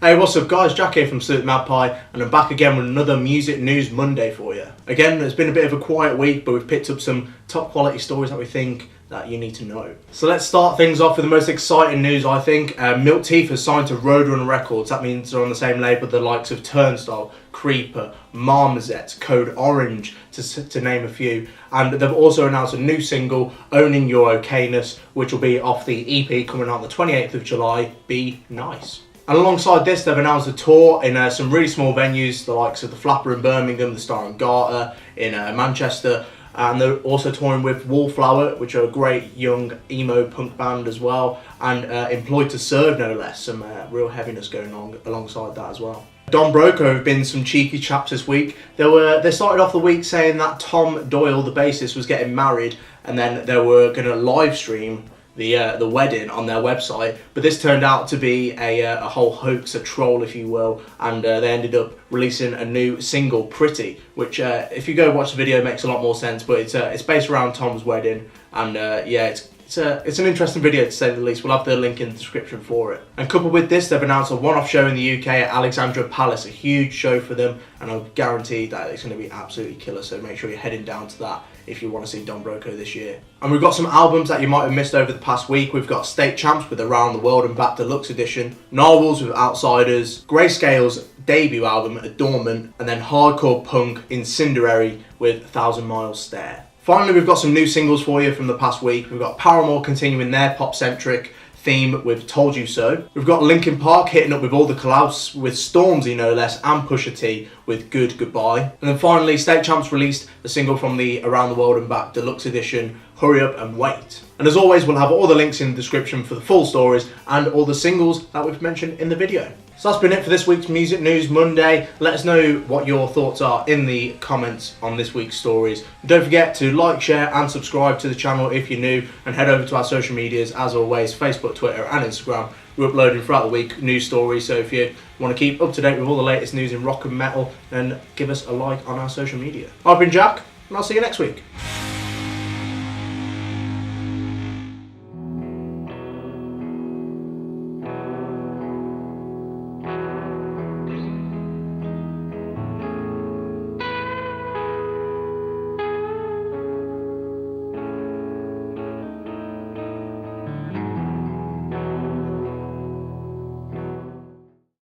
Hey, what's up guys, Jack here from Magpie, and I'm back again with another Music News Monday for you. Again, it's been a bit of a quiet week, but we've picked up some top quality stories that we think that you need to know. So let's start things off with the most exciting news, I think. Milk Teeth has signed to Roadrunner Records. That means they're on the same label with the likes of Turnstile, Creeper, Marmoset, Code Orange, to name a few. And they've also announced a new single, Owning Your Okayness, which will be off the EP coming out on the 28th of July, Be Nice. And alongside this, they've announced a tour in some really small venues, the likes of the Flapper in Birmingham, the Star and Garter in Manchester, and they're also touring with Wallflower, which are a great young emo punk band as well, and Employed to Serve no less, some real heaviness going on alongside that as well. Broco have been some cheeky chaps this week. They started off the week saying that Tom Doyle, the bassist, was getting married, and then they were going to live stream the wedding on their website, but this turned out to be a whole hoax, a troll if you will, and they ended up releasing a new single, Pretty, which if you go watch the video makes a lot more sense, but it's based around Tom's wedding, and yeah, it's an interesting video to say the least. We'll have the link in the description for it. And coupled with this, they've announced a one-off show in the UK at Alexandra Palace, a huge show for them, and I'll guarantee that it's going to be absolutely killer, so make sure you're heading down to that if you want to see Broco this year. And we've got some albums that you might have missed over the past week. We've got State Champs with Around the World and Back Deluxe Edition, Narwhals with Outsiders, Grayscale's debut album Adornment, and then hardcore punk Incendiary with 1,000 Miles Stare. Finally, we've got some new singles for you from the past week. We've got Paramore continuing their pop-centric theme with Told You So. We've got Linkin Park hitting up with all the collabs with Stormzy no less, and Pusha T with Good Goodbye. And then finally, State Champs released the single from the Around the World and Back Deluxe Edition, Hurry Up and Wait. And as always, we'll have all the links in the description for the full stories and all the singles that we've mentioned in the video. So that's been it for this week's Music News Monday. Let us know what your thoughts are in the comments on this week's stories. And don't forget to like, share and subscribe to the channel if you're new, and head over to our social medias as always, Facebook, Twitter and Instagram. We're uploading throughout the week news stories, so if you want to keep up to date with all the latest news in rock and metal, then give us a like on our social media. I've been Jack, and I'll see you next week.